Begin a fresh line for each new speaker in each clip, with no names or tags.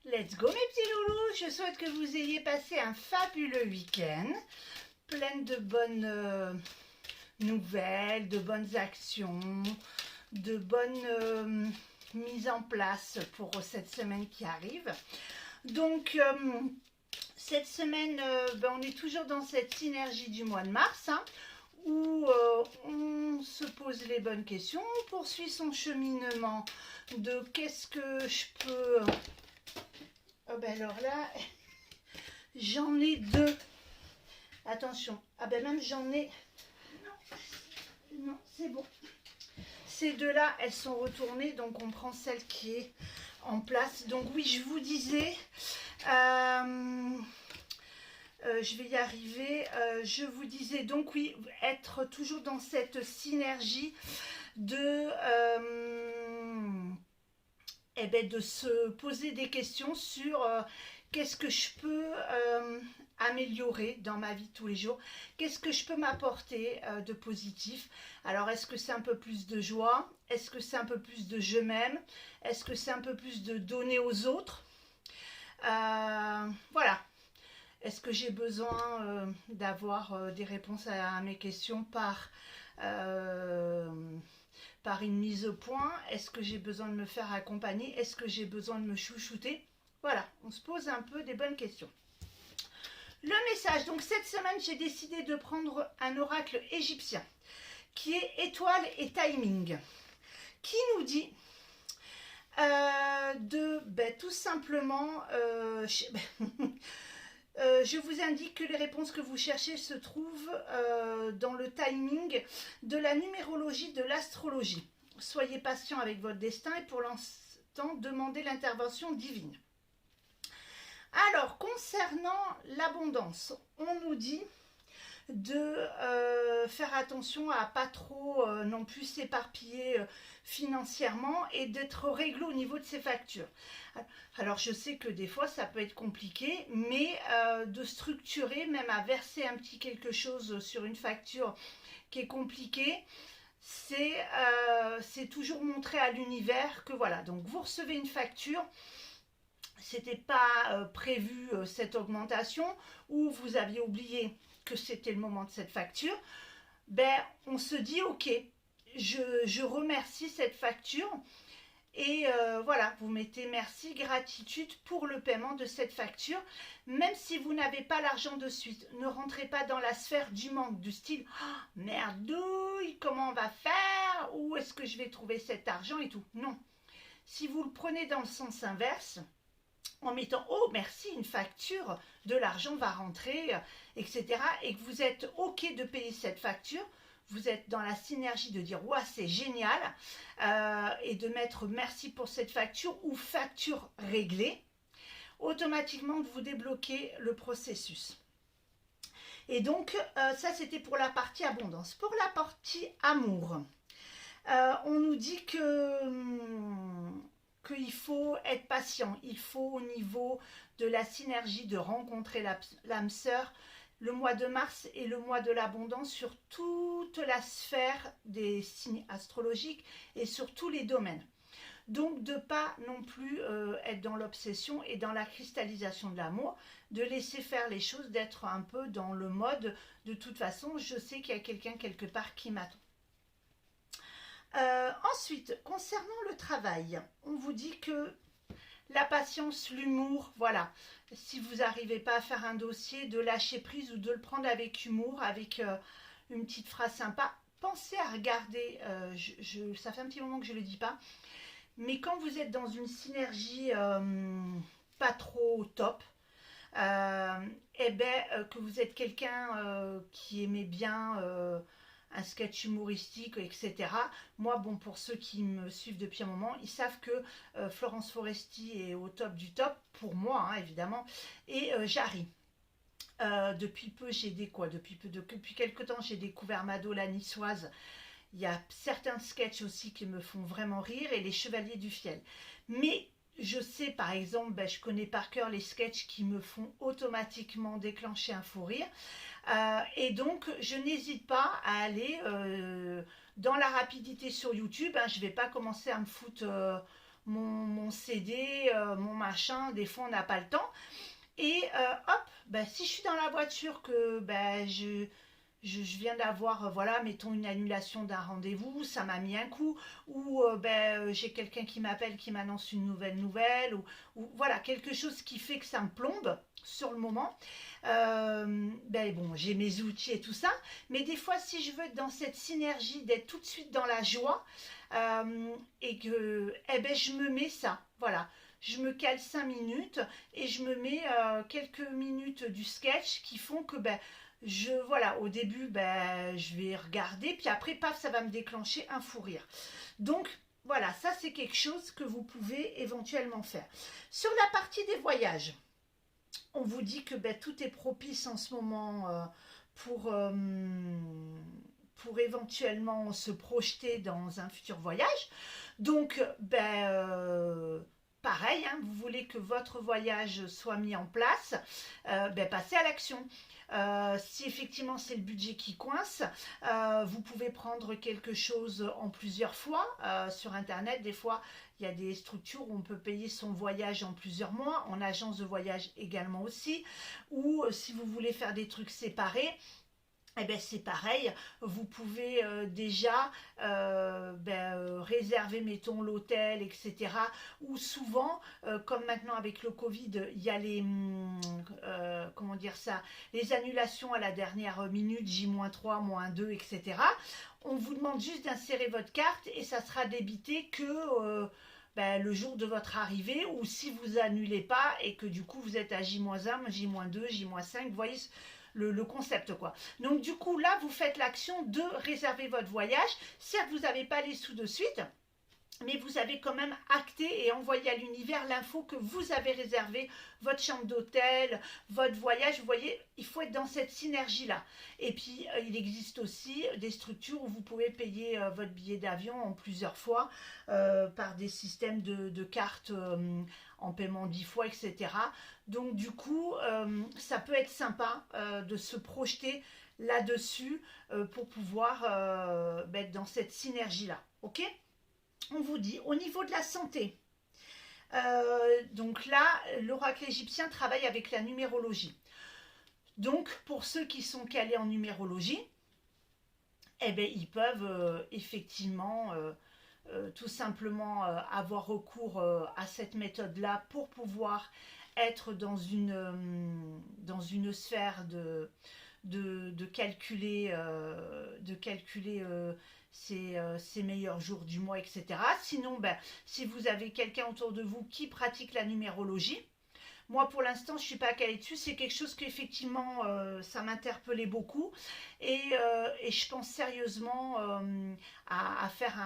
Let's go mes petits loulous, je souhaite que vous ayez passé un fabuleux week-end, plein de bonnes nouvelles, de bonnes actions, de bonnes mises en place pour cette semaine qui arrive. Donc cette semaine, on est toujours dans cette synergie du mois de mars, où on se pose les bonnes questions, on poursuit son cheminement de qu'est-ce que je peux... Oh ben alors là, j'en ai deux. Attention, ah ben même j'en ai... Non, c'est bon. Ces deux-là, elles sont retournées, donc on prend celle qui est en place. Donc oui, je vous disais... je vais y arriver. Je vous disais donc oui, être toujours dans cette synergie de de se poser des questions sur qu'est-ce que je peux améliorer dans ma vie de tous les jours, qu'est-ce que je peux m'apporter de positif. Alors est-ce que c'est un peu plus de joie, est-ce que c'est un peu plus de je m'aime, est-ce que c'est un peu plus de donner aux autres, voilà. Est-ce que j'ai besoin d'avoir des réponses à mes questions par une mise au point? Est-ce que j'ai besoin de me faire accompagner? Est-ce que j'ai besoin de me chouchouter? Voilà, on se pose un peu des bonnes questions. Le message, donc cette semaine, j'ai décidé de prendre un oracle égyptien qui est étoile et timing, qui nous dit tout simplement... je vous indique que les réponses que vous cherchez se trouvent dans le timing de la numérologie de l'astrologie. Soyez patient avec votre destin et pour l'instant, demandez l'intervention divine. Alors, concernant l'abondance, on nous dit de faire attention à pas trop non plus s'éparpiller financièrement et d'être réglo au niveau de ses factures. Alors je sais que des fois ça peut être compliqué, mais de structurer, même à verser un petit quelque chose sur une facture qui est compliquée, c'est toujours montrer à l'univers que voilà, donc vous recevez une facture, c'était pas prévu cette augmentation, ou vous aviez oublié que c'était le moment de cette facture, on se dit ok, je remercie cette facture et voilà, vous mettez merci, gratitude pour le paiement de cette facture, même si vous n'avez pas l'argent de suite. Ne rentrez pas dans la sphère du manque, du style oh, merdouille, comment on va faire, où est-ce que je vais trouver cet argent et tout. Non, si vous le prenez dans le sens inverse, en mettant oh merci, une facture, de l'argent va rentrer, etc. et que vous êtes ok de payer cette facture, vous êtes dans la synergie de dire ouais c'est génial et de mettre merci pour cette facture ou facture réglée, automatiquement vous débloquez le processus. Et donc ça c'était pour la partie abondance. Pour la partie amour, on nous dit qu'il faut être patient, il faut au niveau de la synergie de rencontrer l'âme sœur. Le mois de mars est le mois de l'abondance sur toute la sphère des signes astrologiques et sur tous les domaines. Donc de ne pas non plus être dans l'obsession et dans la cristallisation de l'amour, de laisser faire les choses, d'être un peu dans le mode de toute façon, je sais qu'il y a quelqu'un quelque part qui m'attend. Ensuite, concernant le travail, on vous dit que la patience, l'humour, voilà. Si vous n'arrivez pas à faire un dossier, de lâcher prise ou de le prendre avec humour, avec une petite phrase sympa. Pensez à regarder, ça fait un petit moment que je ne le dis pas, mais quand vous êtes dans une synergie pas trop top, que vous êtes quelqu'un qui aimait bien... un sketch humoristique, etc. Moi, bon, pour ceux qui me suivent depuis un moment, ils savent que Florence Foresti est au top du top, pour moi, évidemment, et Jarry. Depuis peu, depuis quelques temps, j'ai découvert Mado la niçoise. Il y a certains sketchs aussi qui me font vraiment rire, et les Chevaliers du Fiel. Mais je sais, par exemple, je connais par cœur les sketchs qui me font automatiquement déclencher un fou rire. Et donc, je n'hésite pas à aller dans la rapidité sur YouTube. Je ne vais pas commencer à me foutre mon CD, mon machin, des fois on n'a pas le temps. Et hop, ben, si je suis dans la voiture, que ben, je viens d'avoir, voilà, mettons une annulation d'un rendez-vous, ça m'a mis un coup, ou j'ai quelqu'un qui m'appelle, qui m'annonce une nouvelle nouvelle, ou voilà, quelque chose qui fait que ça me plombe sur le moment. Ben bon, j'ai mes outils et tout ça, mais des fois, si je veux être dans cette synergie, d'être tout de suite dans la joie, et que, eh ben, je me mets ça, voilà. Je me cale 5 minutes et je me mets quelques minutes du sketch qui font que ben, voilà, au début, ben, je vais regarder, puis après, paf, ça va me déclencher un fou rire. Donc, voilà, ça c'est quelque chose que vous pouvez éventuellement faire. Sur la partie des voyages, on vous dit que ben, tout est propice en ce moment pour, euh, pour éventuellement se projeter dans un futur voyage. Donc, pareil, hein, vous voulez que votre voyage soit mis en place, ben, passez à l'action. Si effectivement c'est le budget qui coince, vous pouvez prendre quelque chose en plusieurs fois. Sur internet, des fois, il y a des structures où on peut payer son voyage en plusieurs mois, en agence de voyage également aussi, ou si vous voulez faire des trucs séparés, eh ben c'est pareil, vous pouvez déjà réserver, mettons, l'hôtel, etc. Ou souvent, comme maintenant avec le Covid, il y a les, comment dire ça, les annulations à la dernière minute, J-3, -2, etc. On vous demande juste d'insérer votre carte et ça sera débité que le jour de votre arrivée, ou si vous annulez pas et que du coup vous êtes à J-1, J-2, J-5, vous voyez le concept quoi. Donc du coup là vous faites l'action de réserver votre voyage. Certes vous n'avez pas les sous de suite, mais vous avez quand même acté et envoyé à l'univers l'info que vous avez réservé votre chambre d'hôtel, votre voyage. Vous voyez, il faut être dans cette synergie-là. Et puis, il existe aussi des structures où vous pouvez payer votre billet d'avion en plusieurs fois par des systèmes de cartes en paiement 10 fois, etc. Donc, du coup, ça peut être sympa de se projeter là-dessus pour pouvoir être dans cette synergie-là. Ok ? On vous dit, au niveau de la santé, donc là, l'oracle égyptien travaille avec la numérologie. Donc, pour ceux qui sont calés en numérologie, eh bien, ils peuvent effectivement tout simplement avoir recours à cette méthode-là pour pouvoir être dans une sphère de calculer, ses meilleurs jours du mois, etc. Sinon, si vous avez quelqu'un autour de vous qui pratique la numérologie, moi pour l'instant je ne suis pas calée dessus, c'est quelque chose qu'effectivement ça m'interpellait beaucoup et je pense sérieusement à faire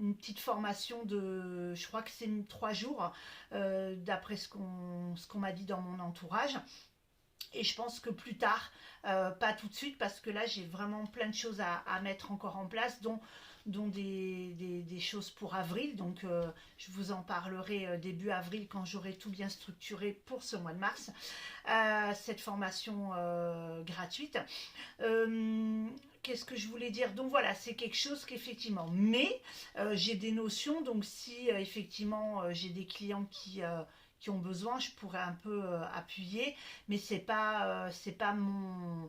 une petite formation de, je crois que c'est 3 jours d'après ce qu'on m'a dit dans mon entourage. Et je pense que plus tard, pas tout de suite, parce que là j'ai vraiment plein de choses à mettre encore en place, dont des choses pour avril. Donc je vous en parlerai début avril quand j'aurai tout bien structuré pour ce mois de mars. Cette formation gratuite. Qu'est-ce que je voulais dire? Donc voilà, c'est quelque chose qu'effectivement, mais j'ai des notions, donc si effectivement j'ai des clients qui ont besoin, je pourrais un peu appuyer, mais c'est pas mon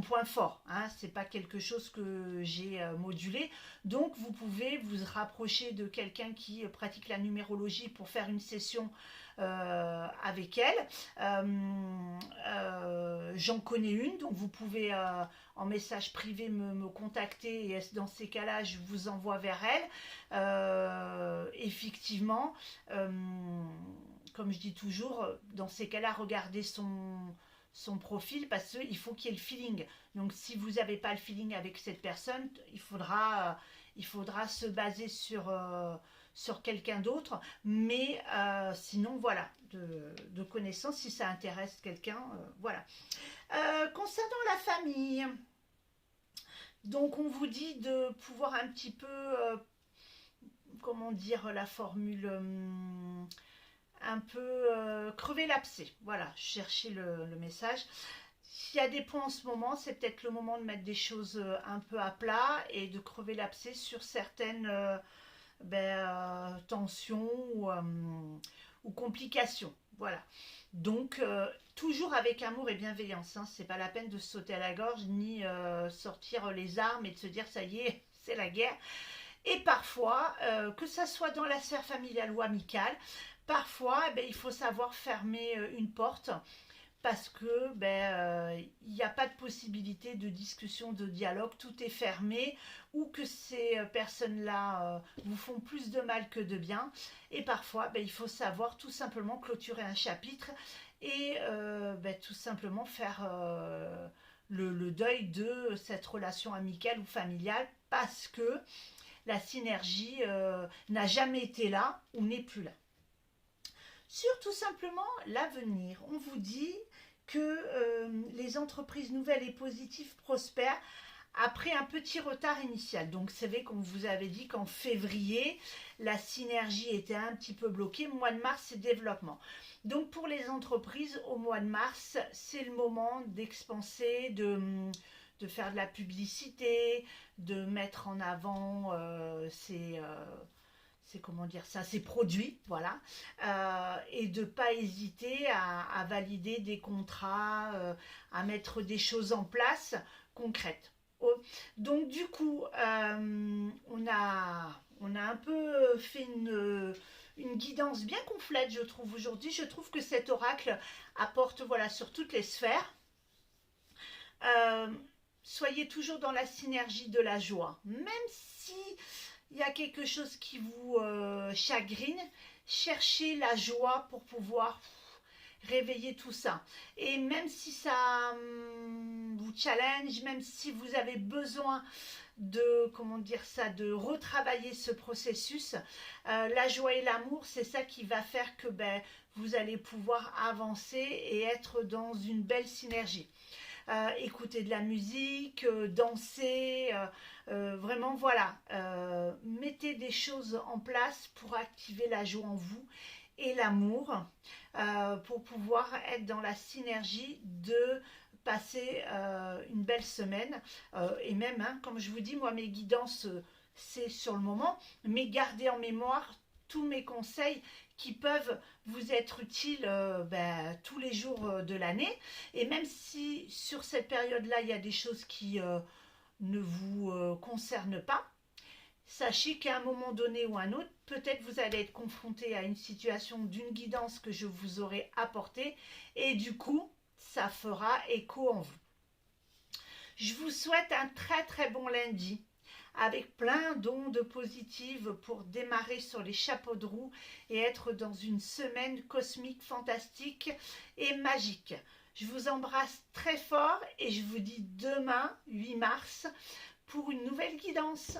point fort, hein, c'est pas quelque chose que j'ai modulé. Donc vous pouvez vous rapprocher de quelqu'un qui pratique la numérologie pour faire une session avec elle. J'en connais une, donc vous pouvez en message privé me contacter et dans ces cas-là, je vous envoie vers elle. Effectivement, comme je dis toujours, dans ces cas-là, regardez son profil parce qu'il faut qu'il y ait le feeling. Donc si vous n'avez pas le feeling avec cette personne, il faudra se baser sur quelqu'un d'autre. Mais sinon, voilà, de connaissance, si ça intéresse quelqu'un, voilà. Concernant la famille, donc on vous dit de pouvoir un petit peu, comment dire la formule un peu crever l'abcès. Voilà, chercher le message. S'il y a des points en ce moment, c'est peut-être le moment de mettre des choses un peu à plat et de crever l'abcès sur certaines tensions ou complications. Voilà. Donc, toujours avec amour et bienveillance. Hein. C'est pas la peine de se sauter à la gorge ni sortir les armes et de se dire ça y est, c'est la guerre. Et parfois, que ça soit dans la sphère familiale ou amicale, parfois, il faut savoir fermer une porte parce que il n'y a pas de possibilité de discussion, de dialogue, tout est fermé, ou que ces personnes-là vous font plus de mal que de bien. Et parfois, il faut savoir tout simplement clôturer un chapitre et tout simplement faire le deuil de cette relation amicale ou familiale parce que la synergie n'a jamais été là ou n'est plus là. Sur tout simplement l'avenir, on vous dit que les entreprises nouvelles et positives prospèrent après un petit retard initial. Donc c'est vrai qu'on vous avait dit qu'en février, la synergie était un petit peu bloquée. Mois de mars, c'est développement. Donc pour les entreprises, au mois de mars, c'est le moment d'expanser, de faire de la publicité, de mettre en avant comment dire ça, ces produits, voilà, et de ne pas hésiter à valider des contrats, à mettre des choses en place concrètes. Oh. Donc du coup, on a un peu fait une guidance bien complète, je trouve, aujourd'hui. Je trouve que cet oracle apporte, voilà, sur toutes les sphères. Soyez toujours dans la synergie de la joie, même si il y a quelque chose qui vous chagrine, cherchez la joie pour pouvoir réveiller tout ça. Et même si ça vous challenge, même si vous avez besoin de, comment dire ça, de retravailler ce processus, la joie et l'amour, c'est ça qui va faire que vous allez pouvoir avancer et être dans une belle synergie. Écouter de la musique, danser, vraiment voilà, mettez des choses en place pour activer la joie en vous et l'amour pour pouvoir être dans la synergie de passer une belle semaine et même, hein, comme je vous dis, moi mes guidances c'est sur le moment, mais gardez en mémoire tous mes conseils qui peuvent vous être utiles tous les jours de l'année. Et même si sur cette période-là, il y a des choses qui ne vous concernent pas, sachez qu'à un moment donné ou un autre, peut-être vous allez être confronté à une situation d'une guidance que je vous aurai apportée et du coup, ça fera écho en vous. Je vous souhaite un très très bon lundi avec plein d'ondes positives pour démarrer sur les chapeaux de roue et être dans une semaine cosmique, fantastique et magique. Je vous embrasse très fort et je vous dis demain, 8 mars, pour une nouvelle guidance.